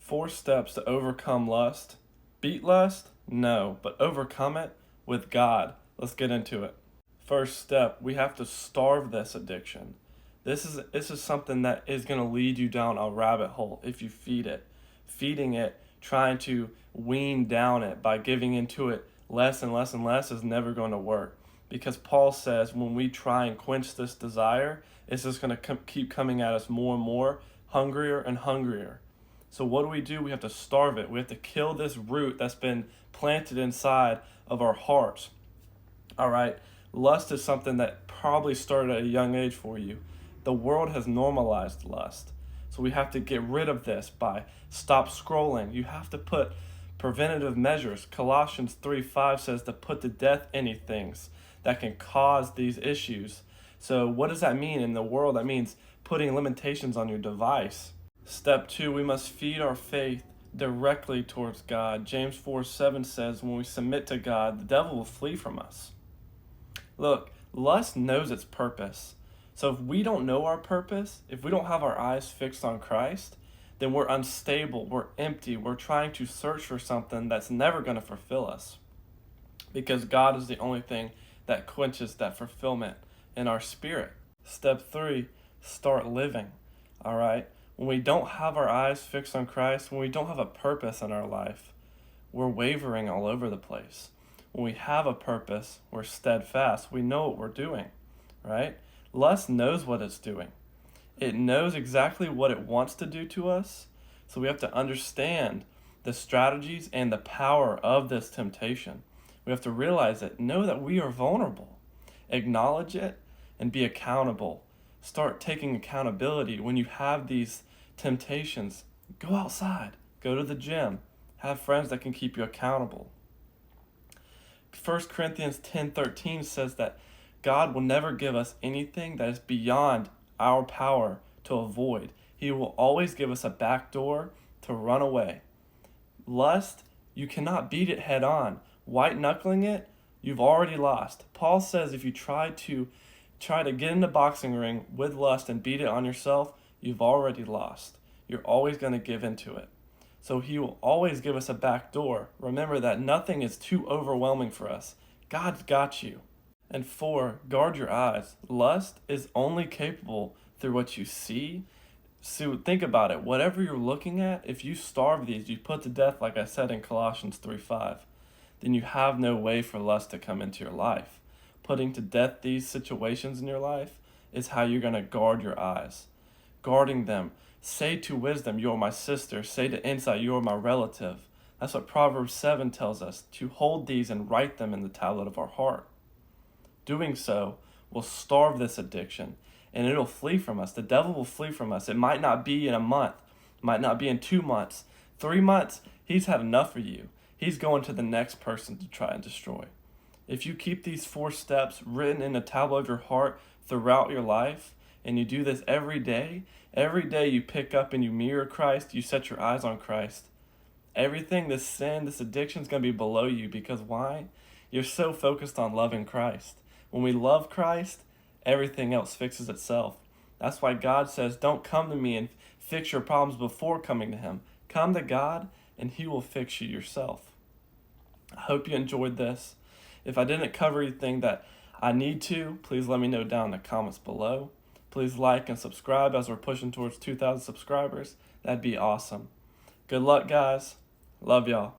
4 steps to overcome lust. Beat lust? No, but overcome it with God. Let's get into it. First step, we have to starve this addiction. This is something that is going to lead you down a rabbit hole if you feed it. Feeding it, trying to wean down it by giving into it less and less and less is never going to work. Because Paul says when we try and quench this desire, it's just going to keep coming at us more and more, hungrier and hungrier. So what do? We have to starve it. We have to kill this root that's been planted inside of our hearts. All right? Lust is something that probably started at a young age for you. The world has normalized lust. So we have to get rid of this by stop scrolling. You have to put preventative measures. Colossians 3:5 says to put to death any things that can cause these issues. So what does that mean in the world? That means putting limitations on your device. Step 2, we must feed our faith directly towards God. James 4:7 says when we submit to God, the devil will flee from us. Look, lust knows its purpose. So if we don't know our purpose, if we don't have our eyes fixed on Christ, then we're unstable, we're empty, we're trying to search for something that's never going to fulfill us. Because God is the only thing that quenches that fulfillment in our spirit. Step 3, start living. All right? When we don't have our eyes fixed on Christ, when we don't have a purpose in our life, we're wavering all over the place. When we have a purpose, we're steadfast. We know what we're doing, right? Lust knows what it's doing. It knows exactly what it wants to do to us. So we have to understand the strategies and the power of this temptation. We have to realize it, know that we are vulnerable, acknowledge it, and be accountable. Start taking accountability when you have these temptations. Go outside, go to the gym, have friends that can keep you accountable. 1 Corinthians 10:13 says that God will never give us anything that is beyond our power to avoid. He will always give us a back door to run away. Lust, you cannot beat it head on. White knuckling it, you've already lost. Paul says if you try to get in the boxing ring with lust and beat it on yourself, you've already lost. You're always going to give into it. So he will always give us a back door. Remember that nothing is too overwhelming for us. God's got you. And 4, guard your eyes. Lust is only capable through what you see. So think about it. Whatever you're looking at, if you starve these, you put to death, like I said in Colossians 3:5, then you have no way for lust to come into your life. Putting to death these situations in your life is how you're going to guard your eyes. Guarding them. Say to wisdom, you are my sister. Say to insight, you are my relative. That's what Proverbs 7 tells us, to hold these and write them in the tablet of our heart. Doing so will starve this addiction, and it'll flee from us. The devil will flee from us. It might not be in a month. It might not be in 2 months. 3 months, he's had enough of you. He's going to the next person to try and destroy. If you keep these 4 steps written in the tablet of your heart throughout your life, and you do this every day you pick up and you mirror Christ, you set your eyes on Christ. Everything, this sin, this addiction is going to be below you. Because why? You're so focused on loving Christ. When we love Christ, everything else fixes itself. That's why God says, don't come to me and fix your problems before coming to him. Come to God and he will fix you yourself. I hope you enjoyed this. If I didn't cover anything that I need to, please let me know down in the comments below. Please like and subscribe as we're pushing towards 2,000 subscribers. That'd be awesome. Good luck, guys. Love y'all.